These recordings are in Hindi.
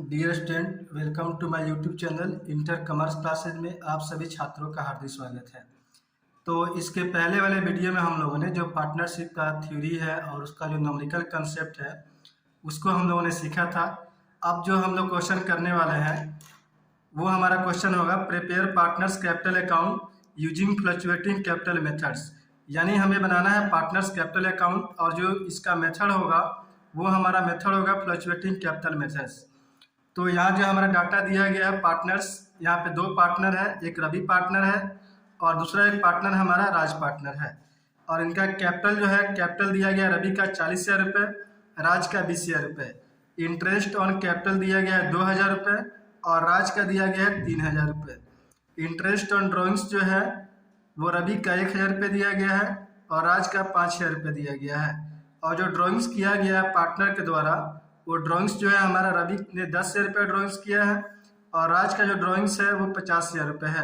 Dear student, welcome to my YouTube channel inter commerce classes में आप सभी छात्रों का हार्दिक स्वागत है। तो इसके पहले वाले वीडियो में हम लोगों ने जो पार्टनरशिप का थ्योरी है और उसका जो न्यूमेरिकल कंसेप्ट है उसको हम लोगों ने सीखा था। अब जो हम लोग क्वेश्चन करने वाले हैं वो हमारा क्वेश्चन होगा prepare partners capital account using fluctuating capital methods. यानी हमें बनाना है पार्टनर्स कैपिटल अकाउंट और जो इसका मेथड होगा वो हमारा मेथड होगा फ्लक्चुएटिंग कैपिटल मेथड्स। तो यहाँ जो हमारा डाटा दिया गया है पार्टनर्स, यहाँ पे दो पार्टनर है, एक रवि पार्टनर है और दूसरा एक पार्टनर हमारा राज पार्टनर है। और इनका कैपिटल जो है, कैपिटल दिया गया रवि का 40,000 रुपये, राज का 20,000 रुपये। इंटरेस्ट ऑन कैपिटल दिया गया है 2,000 रुपये और राज का दिया गया है 3,000 रुपये। इंटरेस्ट ऑन ड्रॉइंग्स जो है वो रवि का 1,000 रुपये दिया गया है और राज का 5,000 रुपये दिया गया है। और जो ड्राइंग्स किया गया है पार्टनर के द्वारा वो ड्राइंग्स जो है हमारा रवि ने 10,000 रुपये ड्राइंग्स किया है और राज का जो ड्राइंग्स है वो 50,000 रुपये है।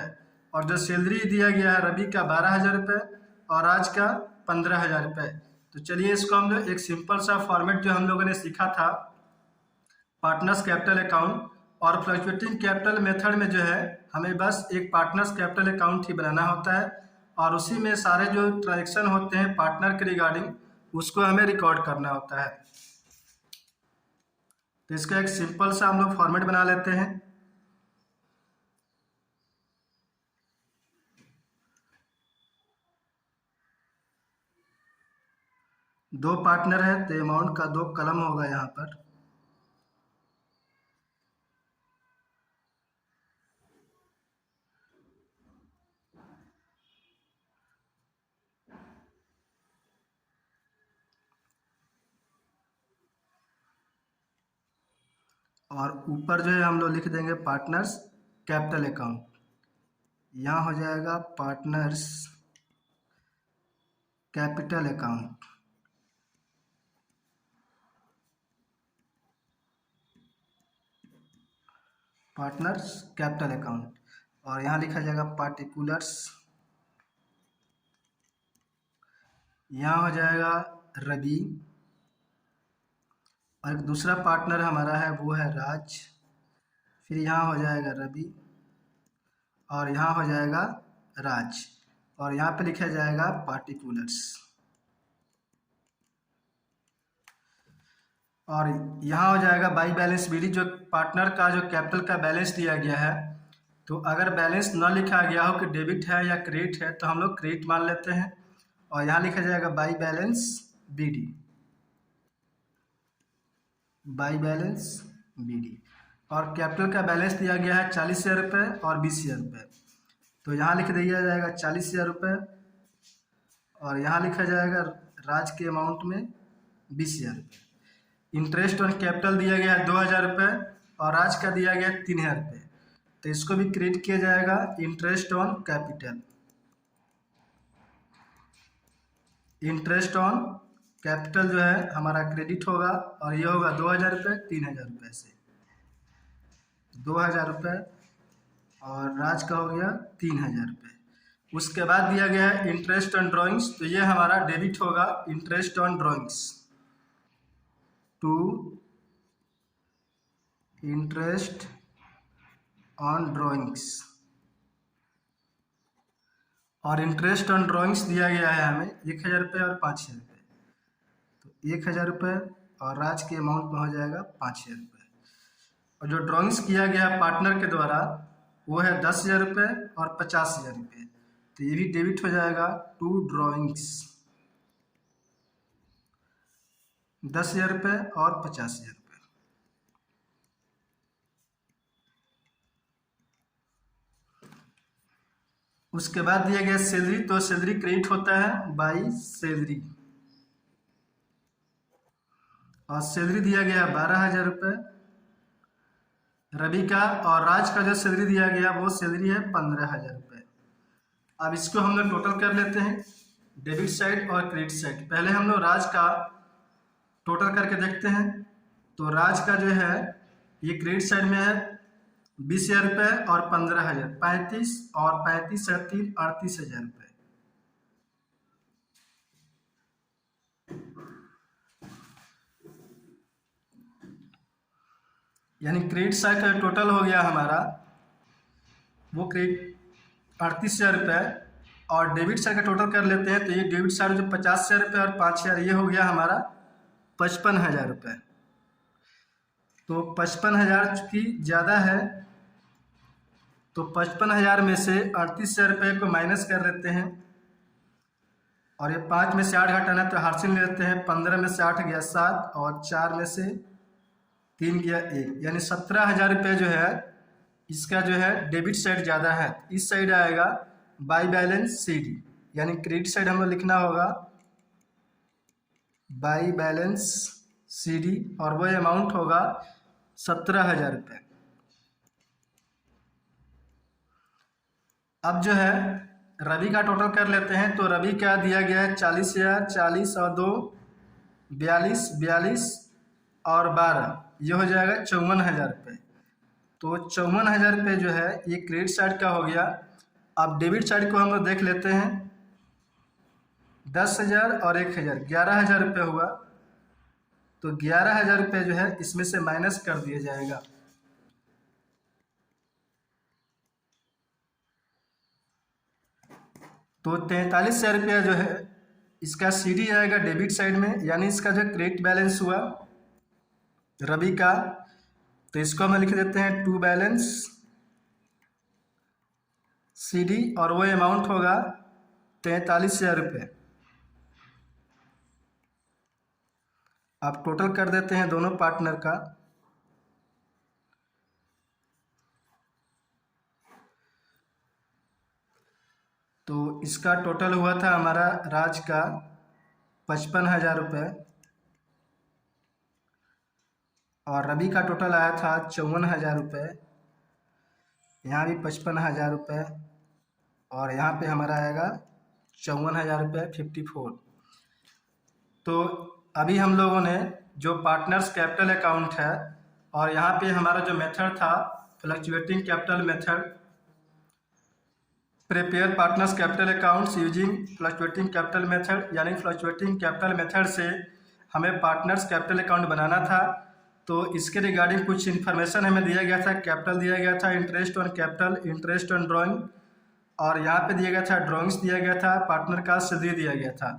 और जो सैलरी दिया गया है रवि का 12,000 रुपये और राज का 15,000 रुपये। तो चलिए इसको हम लोग एक सिंपल सा फॉर्मेट जो हम लोगों ने सीखा था पार्टनर्स कैपिटल अकाउंट और फ्लक्चुएटिंग कैपिटल मेथड में जो है हमें बस एक पार्टनर्स कैपिटल अकाउंट ही बनाना होता है और उसी में सारे जो ट्रांजेक्शन होते हैं पार्टनर के रिगार्डिंग उसको हमें रिकॉर्ड करना होता है। तो इसका एक सिंपल सा हम लोग फॉर्मेट बना लेते हैं। दो पार्टनर है तो अमाउंट का 2 कलम होगा यहाँ पर। और ऊपर जो है हम लोग लिख देंगे पार्टनर्स कैपिटल अकाउंट। यहाँ हो जाएगा partners capital account. Partners capital account और यहाँ लिखा जाएगा पार्टिकुलर्स। यहाँ हो जाएगा रवि और एक दूसरा पार्टनर हमारा है वो है राज। फिर यहाँ हो जाएगा रवि और यहाँ हो जाएगा राज और यहाँ पे लिखा जाएगा पार्टिकुलर्स। और यहाँ हो जाएगा बाई बैलेंस बीडी, जो पार्टनर का जो कैपिटल का बैलेंस दिया गया है। तो अगर बैलेंस न लिखा गया हो कि डेबिट है या क्रेडिट है तो हम लोग क्रेडिट मान लेते हैं और यहाँ लिखा जाएगा by balance BD, by balance BD. और कैपिटल का बैलेंस दिया गया है 40,000 रुपये और 20,000 रुपये। तो यहाँ लिख दिया जाएगा 40,000 रुपये और यहाँ लिखा जाएगा राज के अमाउंट में 20,000 रुपये। इंटरेस्ट ऑन कैपिटल दिया गया है 2,000 रुपये और राज का दिया गया है 3,000 रुपये। तो इसको भी क्रेडिट किया जाएगा interest on capital. Interest on capital जो है हमारा क्रेडिट होगा और ये होगा 2,000 रुपये 3,000 रुपये से 2,000 रुपये और राज का हो गया 3,000 रुपये। उसके बाद दिया गया है इंटरेस्ट ऑन ड्राइंग्स, तो ये हमारा डेबिट होगा interest on drawings to interest on drawings. और इंटरेस्ट ऑन ड्राइंग्स दिया गया है हमें 1,000 रुपये और 5,000 रुपये। तो 1,000 रुपये और राज के अमाउंट में हो जाएगा 5,000 रुपये। और जो ड्राइंग्स किया गया है पार्टनर के द्वारा वो है 10,000 रुपये और 50,000 रुपये। तो ये भी डेबिट हो जाएगा टू ड्राइंग्स 10,000 रुपये और 50,000 रुपये। उसके बाद दिया गया सैलरी, तो सैलरी क्रेडिट होता है बाई सैलरी और सैलरी दिया गया 12,000 रुपये रवि का और राज का जो सैलरी दिया गया वो सैलरी है 15,000 रुपये। अब इसको हम लोग टोटल कर लेते हैं डेबिट साइड और क्रेडिट साइड। पहले हम लोग राज का टोटल करके देखते हैं। तो राज का जो है ये क्रेडिट साइड में है 20,000 रुपये और 15,000, 35 और 35 3 38,000 रुपये। यानी क्रेडिट साइड का टोटल हो गया हमारा वो क्रेडिट 38,000 रुपये, और डेबिट साइड का टोटल कर लेते हैं तो ये डेबिट साइड जो 50,000 रुपये और 5,000 ये हो गया हमारा 55,000 रुपये। तो 55,000 चूँकि ज़्यादा है तो 55,000 में से 38,000 रुपये को माइनस कर लेते हैं, और ये 5 में से 8 घटाना है तो हार्सिल लेते हैं। 15 में से 8 गया 7 और 4 में से 3 गया 1, यानी 17,000 रुपये जो है इसका जो है डेबिट साइड ज़्यादा है। इस साइड आएगा बाई बैलेंस CD, यानी क्रेडिट साइड हमें लिखना होगा बाई बैलेंस CD, और वो अमाउंट होगा 17,000 रुपये। अब जो है रवि का टोटल कर लेते हैं। तो रवि का दिया गया है 40,000, 40 और 2 42, 42 और 12, ये हो जाएगा 54,000 रुपये। तो 54,000 रुपये जो है ये क्रेडिट साइड का हो गया। अब डेबिट साइड को हम लोग देख लेते हैं। 10,000 और 1,000, 11,000 रुपये हुआ। तो 11,000 रुपये जो है इसमें से माइनस कर दिया जाएगा। तो 43,000 रुपया जो है इसका CD आएगा डेबिट साइड में, यानी इसका जो क्रेडिट बैलेंस हुआ रवि का, तो इसको हम लिख देते हैं टू बैलेंस CD, और वो अमाउंट होगा 43,000 रुपये। आप टोटल कर देते हैं दोनों पार्टनर का। तो इसका टोटल हुआ था हमारा राज का 55,000 रुपये, और रवि का टोटल आया था 54,000 रुपये। यहाँ भी 55,000 रुपये, और यहाँ पे हमारा आएगा 54,000 रुपये 54। तो अभी हम लोगों ने जो पार्टनर्स कैपिटल अकाउंट है, और यहाँ पे हमारा जो मेथड था fluctuating capital method, prepare partners capital accounts using fluctuating capital method, यानी फ्लक्चुएटिंग कैपिटल मेथड से हमें पार्टनर्स कैपिटल अकाउंट बनाना था। तो इसके रिगार्डिंग कुछ इन्फॉर्मेशन हमें दिया गया था। कैपिटल दिया गया था, interest on capital, interest on drawing, और यहाँ पे दिया गया था ड्राइंग्स दिया गया था, पार्टनर का सैलरी दिया गया था।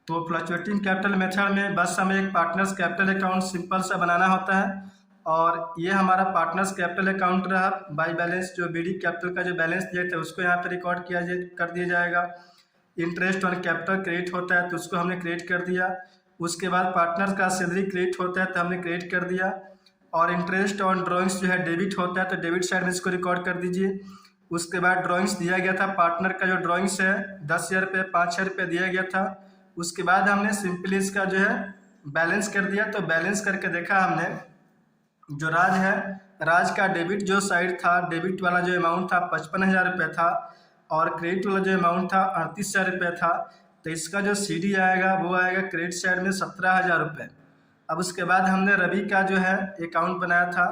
तो फ्लक्चुएटिंग कैपिटल मेथड में बस हमें एक पार्टनर्स कैपिटल अकाउंट सिंपल सा बनाना होता है, और ये हमारा पार्टनर्स कैपिटल अकाउंट रहा। बाई बैलेंस जो BD कैपिटल का जो बैलेंस दिए थे उसको यहाँ पे रिकॉर्ड कर दिया जाएगा। इंटरेस्ट ऑन कैपिटल क्रेडिट होता है तो उसको हमने क्रेडिट कर दिया। उसके बाद पार्टनर का सैलरी क्रेडिट होता है तो हमने क्रेडिट कर दिया, और इंटरेस्ट ऑन ड्राइंग्स जो है डेबिट होता है तो डेबिट साइड में इसको रिकॉर्ड कर दीजिए। उसके बाद ड्राइंग्स दिया गया था, पार्टनर का जो ड्राइंग्स है 10,000 रुपये, 5,000 रुपये दिया गया था। उसके बाद हमने सिंपली इसका जो है बैलेंस कर दिया। तो बैलेंस करके देखा हमने, जो राज है, राज का डेबिट जो साइड था, डेबिट वाला जो अमाउंट था 55,000 रुपये था, और क्रेडिट वाला जो अमाउंट था 38,000 रुपये था। तो इसका जो CD आएगा वो आएगा क्रेडिट साइड में 17,000 रुपये। अब उसके बाद हमने रवि का जो है अकाउंट बनाया था।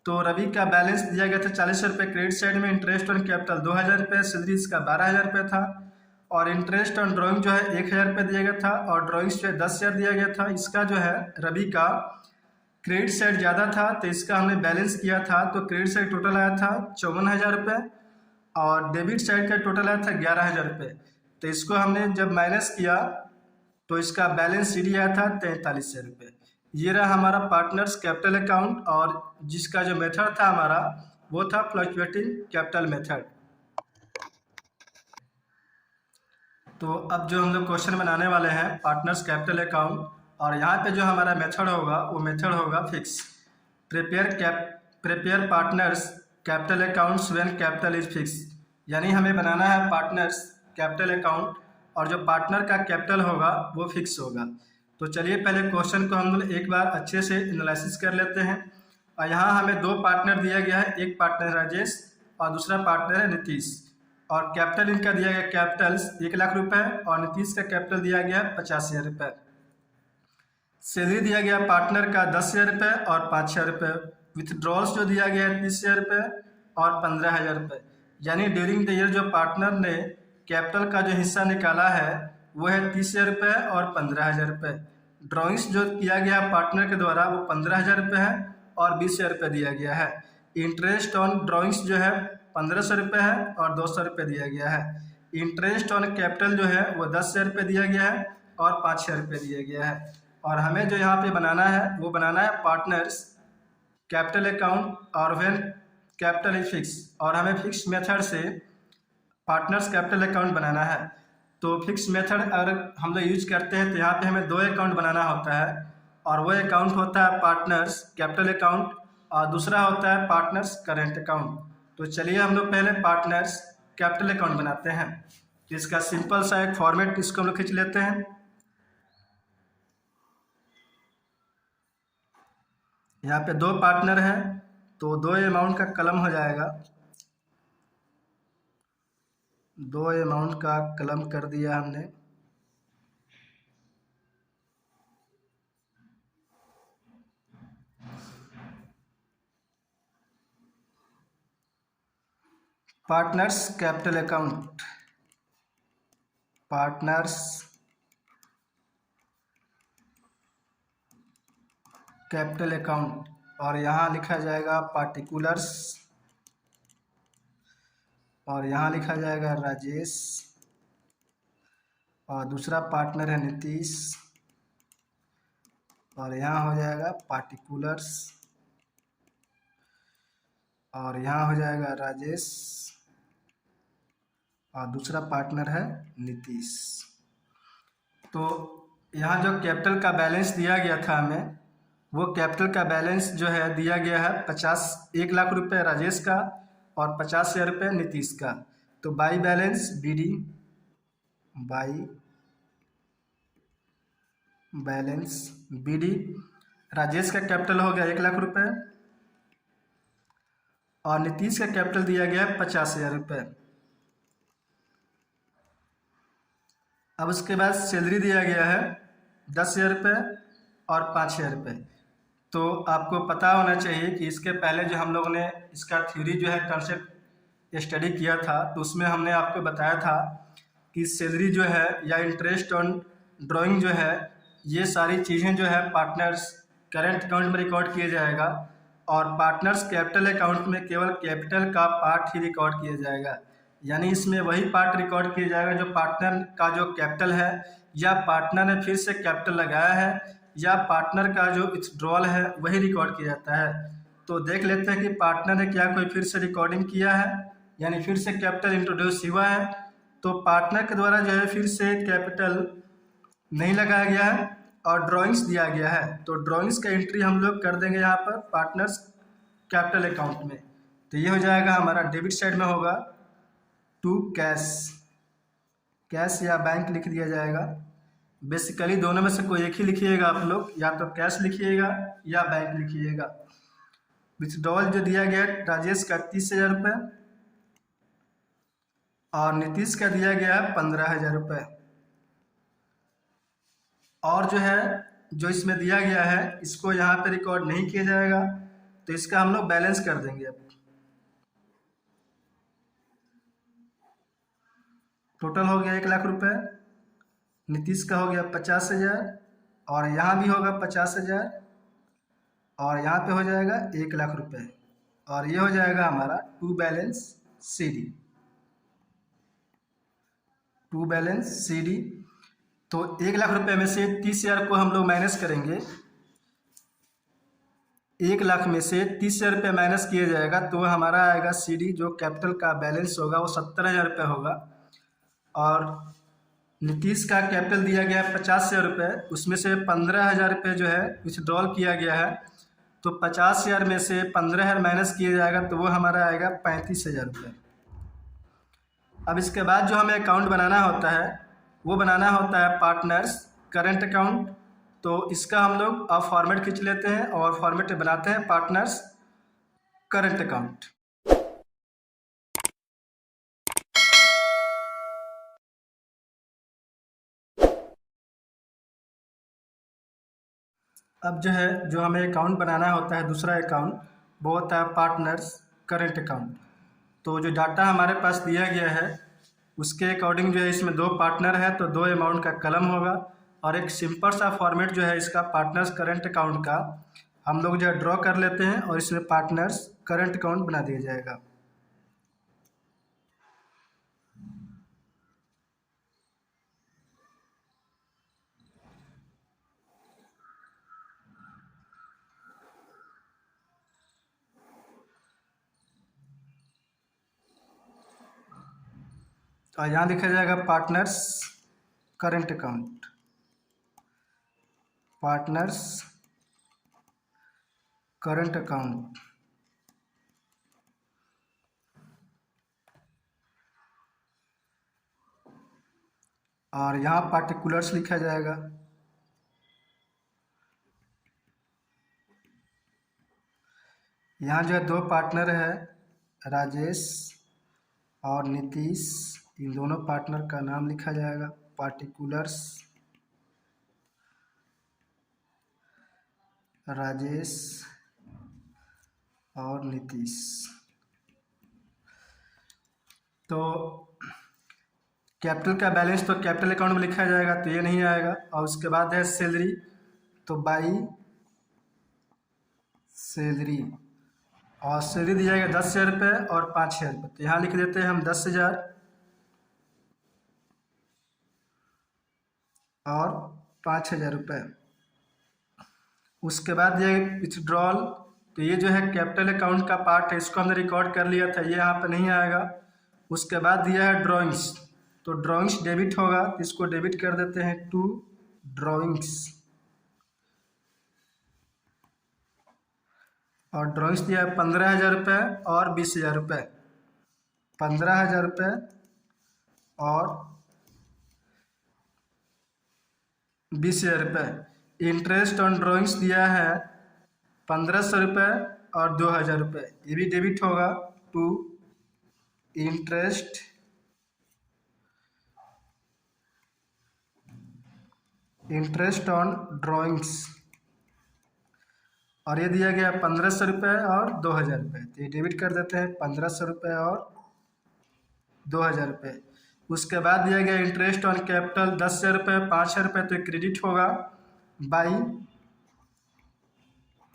तो रवि का बैलेंस दिया गया था 40,000 रुपये क्रेडिट साइड में, इंटरेस्ट ऑन कैपिटल 2,000 रुपये, सैलरी इसका 12,000 रुपये था, और इंटरेस्ट ऑन ड्राइंग जो है 1,000 रुपये दिया गया था, और ड्राइंग्स जो है 10,000 दिया गया था। इसका जो है रवि का क्रेडिट साइड ज़्यादा था तो इसका हमने बैलेंस किया था। तो क्रेडिट साइड टोटल आया था 54,000 रुपये, और डेबिट साइड का टोटल आया था 11,000 रुपये। तो इसको हमने जब माइनस किया तो इसका बैलेंस CD आया था 43,000 रुपये। ये रहा हमारा पार्टनर्स कैपिटल अकाउंट, और जिसका जो मेथड था हमारा वो था फ्लक्चुएटिंग कैपिटल मेथड। तो अब जो हम लोग क्वेश्चन बनाने वाले हैं पार्टनर्स कैपिटल अकाउंट, और यहाँ पे जो हमारा मेथड होगा वो मेथड होगा fix. Prepare partners capital accounts when capital is fix, यानी हमें बनाना है पार्टनर्स कैपिटल अकाउंट और जो पार्टनर का कैपिटल होगा वो फिक्स होगा। तो चलिए पहले क्वेश्चन को हम लोग एक बार अच्छे से एनालिसिस कर लेते हैं। और यहाँ हमें दो पार्टनर दिया गया है, एक पार्टनर राजेश और दूसरा पार्टनर है नीतीश, और कैपिटल इनका दिया गया कैपिटल्स 1 लाख रुपए, और नीतीश का कैपिटल दिया गया 50,000 रुपये। सैलरी दिया गया पार्टनर का 10,000 रुपये और 5,000 रुपये। विथड्रॉल्स जो दिया गया है 30,000 रुपये और 15,000 रुपये। यानी ड्यूरिंग द ईयर जो पार्टनर ने कैपिटल का जो हिस्सा निकाला है वो है 30,000 रुपये और 15,000 रुपये। ड्राइंग्स जो किया गया पार्टनर के द्वारा वो 15,000 रुपये है, और 20,000 रुपये दिया गया है। इंटरेस्ट ऑन ड्राइंग्स जो है 1500 रुपये है और 200 रुपये दिया गया है। इंटरेस्ट ऑन कैपिटल जो है वो 10,000 रुपये दिया गया है और 5,000 रुपये दिया गया है। और हमें जो यहाँ पे बनाना है वो बनाना है पार्टनर्स कैपिटल अकाउंट और व्हेन कैपिटल इज फिक्स, और हमें फिक्स मेथड से पार्टनर्स कैपिटल अकाउंट बनाना है। तो फिक्स मेथड अगर हम लोग यूज करते हैं तो यहाँ पे हमें 2 अकाउंट बनाना होता है, और वो अकाउंट होता है पार्टनर्स कैपिटल अकाउंट और दूसरा होता है पार्टनर्स करेंट अकाउंट। तो चलिए हम लोग पहले पार्टनर्स कैपिटल अकाउंट बनाते हैं। तो इसका सिंपल सा एक फॉर्मेट इसको हम लोग खींच लेते हैं। यहाँ पे 2 पार्टनर हैं तो 2 अमाउंट का कलम हो जाएगा, 2 अमाउंट का कलम कर दिया हमने। Partners capital account, partners capital account, और यहाँ लिखा जाएगा पार्टिकुलर्स, और यहाँ लिखा जाएगा राजेश, और दूसरा पार्टनर है नीतीश, और यहाँ हो जाएगा पार्टिकुलर्स, और यहाँ हो जाएगा राजेश, और दूसरा पार्टनर है नीतीश। तो यहाँ जो कैपिटल का बैलेंस दिया गया था हमें, वो कैपिटल का बैलेंस जो है दिया गया है 1 लाख रुपए राजेश का और 50,000 रुपये नीतीश का। तो by balance BD, by balance BD, Rajesh का कैपिटल हो गया 1 लाख रुपए और नीतीश का कैपिटल दिया गया है 50,000 रुपये। अब उसके बाद सैलरी दिया गया है 10,000 रुपये और 5,000 रुपये। तो आपको पता होना चाहिए कि इसके पहले जो हम लोगों ने इसका थ्योरी जो है कंसेप्ट स्टडी किया था, तो उसमें हमने आपको बताया था कि सैलरी जो है या इंटरेस्ट ऑन ड्राइंग जो है, ये सारी चीज़ें जो है पार्टनर्स करेंट अकाउंट में रिकॉर्ड किया जाएगा और पार्टनर्स कैपिटल अकाउंट में केवल कैपिटल का पार्ट ही रिकॉर्ड किया जाएगा। यानी इसमें वही पार्ट रिकॉर्ड किया जाएगा जो पार्टनर का जो कैपिटल है, या पार्टनर ने फिर से कैपिटल लगाया है, या पार्टनर का जो विथड्रॉल है वही रिकॉर्ड किया जाता है। तो देख लेते हैं कि पार्टनर ने क्या कोई फिर से रिकॉर्डिंग किया है, यानी फिर से कैपिटल इंट्रोड्यूस हुआ है। तो पार्टनर के द्वारा जो है फिर से कैपिटल नहीं लगाया गया है और ड्राइंग्स दिया गया है। तो ड्राइंग्स का एंट्री हम लोग कर देंगे यहाँ पर पार्टनर्स कैपिटल अकाउंट में। तो ये हो जाएगा हमारा डेबिट साइड में होगा टू कैश, कैश या बैंक लिख दिया जाएगा। बेसिकली दोनों में से कोई एक ही लिखिएगा आप लोग, या तो कैश लिखिएगा या बैंक लिखिएगा। विथड्रॉल जो दिया गया राजेश का 30,000 रुपये और नीतीश का दिया गया है 15,000 रुपये। और जो है जो इसमें दिया गया है इसको यहाँ पे रिकॉर्ड नहीं किया जाएगा, तो इसका हम लोग बैलेंस कर देंगे। अब टोटल हो गया 1 लाख रुपए, नीतीश का हो गया 50,000 और यहाँ भी होगा 50,000 और यहाँ पे हो जाएगा 1 लाख रुपए, और ये हो जाएगा हमारा टू बैलेंस CD। तो 1 लाख रुपए में से 30,000 को हम लोग माइनस करेंगे। 1 लाख में से 30,000 रुपये माइनस किया जाएगा तो हमारा आएगा CD, जो कैपिटल का बैलेंस होगा वो 70,000 रुपये होगा। और नीतीश का कैपिटल दिया गया है 50,000 रुपये, उसमें से 15,000 रुपये जो है विथड्रॉल किया गया है। तो 50,000 में से 15,000 माइनस किया जाएगा तो वो हमारा आएगा 35,000 रुपये। अब इसके बाद जो हमें अकाउंट बनाना होता है वो बनाना होता है पार्टनर्स करेंट अकाउंट। तो इसका हम लोग अब फॉर्मेट खींच लेते हैं और फॉर्मेट बनाते हैं पार्टनर्स करेंट अकाउंट। अब जो है जो हमें अकाउंट बनाना होता है दूसरा अकाउंट, वो होता है पार्टनर्स करेंट अकाउंट। तो जो डाटा हमारे पास दिया गया है उसके अकॉर्डिंग जो है इसमें 2 पार्टनर है तो 2 अमाउंट का कलम होगा, और एक सिंपल सा फॉर्मेट जो है इसका पार्टनर्स करेंट अकाउंट का हम लोग जो है ड्रॉ कर लेते हैं और इसमें पार्टनर्स करंट अकाउंट बना दिया जाएगा। और यहाँ लिखा जाएगा partners current account, partners current account. और यहाँ पार्टिकुलर्स लिखा जाएगा। यहाँ जो है 2 पार्टनर है, राजेश और नीतीश, इन दोनों पार्टनर का नाम लिखा जाएगा। पार्टिकुलर्स राजेश और नीतीश। तो कैपिटल का बैलेंस तो कैपिटल अकाउंट में लिखा जाएगा, तो ये नहीं आएगा। और उसके बाद है सैलरी, तो बाई सैलरी, और सैलरी दी जाएगा 10,000 रुपये और 5,000 रुपये। तो यहाँ लिख देते हैं हम 10,000 और 5,000 रुपये। उसके बाद ये विथड्रॉल, तो ये जो है कैपिटल अकाउंट का पार्ट है, इसको हमने रिकॉर्ड कर लिया था, ये यहाँ पे नहीं आएगा। उसके बाद दिया है ड्राइंग्स, तो ड्राइंग्स डेबिट होगा, तो इसको डेबिट कर देते हैं टू ड्राइंग्स। और ड्राइंग्स दिया है 15,000 रुपये और 20,000 रुपये। 15,000 रुपये और 20,000 रुपये। इंटरेस्ट ऑन ड्राइंग्स दिया है 1,500 रुपये और 2,000 रुपये, ये भी डेबिट होगा टू इंटरेस्ट ऑन ड्राइंग्स। और ये दिया गया 1,500 रुपये और 2,000 रुपये, तो ये डेबिट कर देते हैं 1,500 रुपये और 2,000 रुपये। उसके बाद दिया गया इंटरेस्ट ऑन कैपिटल 10,000 रुपये, 5,000 रुपये, तो क्रेडिट होगा बाई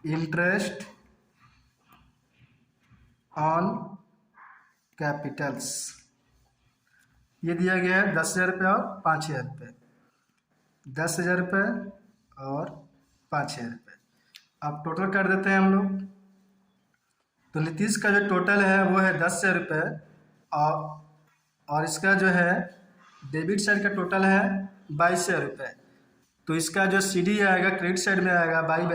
इंटरेस्ट ऑन कैपिटल्स। ये दिया गया है 10,000 रुपये और 5,000 रुपये, 10,000 रुपये और 5,000 रुपये। अब टोटल कर देते हैं हम लोग। तो नीतीश का जो टोटल है वो है 10,000 रुपये, और इसका जो है डेबिट साइड का टोटल है 22,000 रुपये। तो इसका जो सीडी आएगा क्रेडिट साइड में आएगा बाई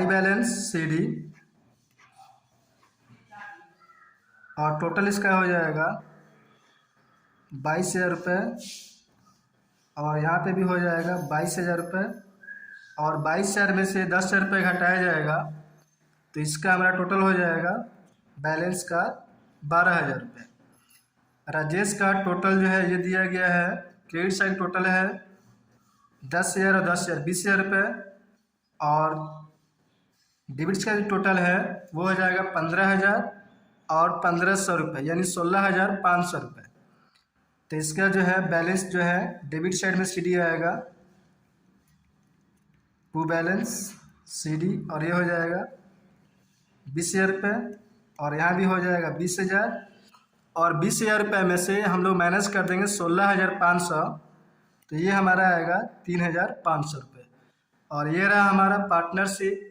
बैलेंस सीडी, और टोटल इसका हो जाएगा 22,000 रुपये, और यहाँ पे भी हो जाएगा 22,000 रुपये, और 22,000 में से 10,000 रुपये घटाया जाएगा, तो इसका हमारा टोटल हो जाएगा बैलेंस का 12,000 रुपये। राजेश का टोटल जो है ये दिया गया है, क्रेडिट साइड टोटल है 10,000 और 10,000 20,000 रुपये, और डेबिट्स का जो टोटल है वो हो जाएगा 15,000 और 1,500 रुपये, यानी 16,500 रुपये। तो इसका जो है बैलेंस जो है डेबिट साइड में सीडी आएगा टू बैलेंस सीडी, और ये हो जाएगा 20,000 रुपये, और यहाँ भी हो जाएगा 20,000, और 20,000 रुपये में से हम लोग माइनस कर देंगे 16,500, तो ये हमारा आएगा 3,500 रुपये। और ये रहा हमारा पार्टनरशिप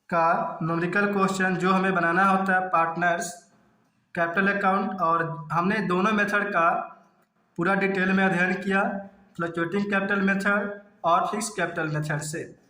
का न्यूमेरिकल क्वेश्चन जो हमें बनाना होता है पार्टनर्स कैपिटल अकाउंट। और हमने दोनों मेथड का पूरा डिटेल में अध्ययन किया, फ्लक्चुएटिंग कैपिटल मेथड और फिक्स कैपिटल मेथड से।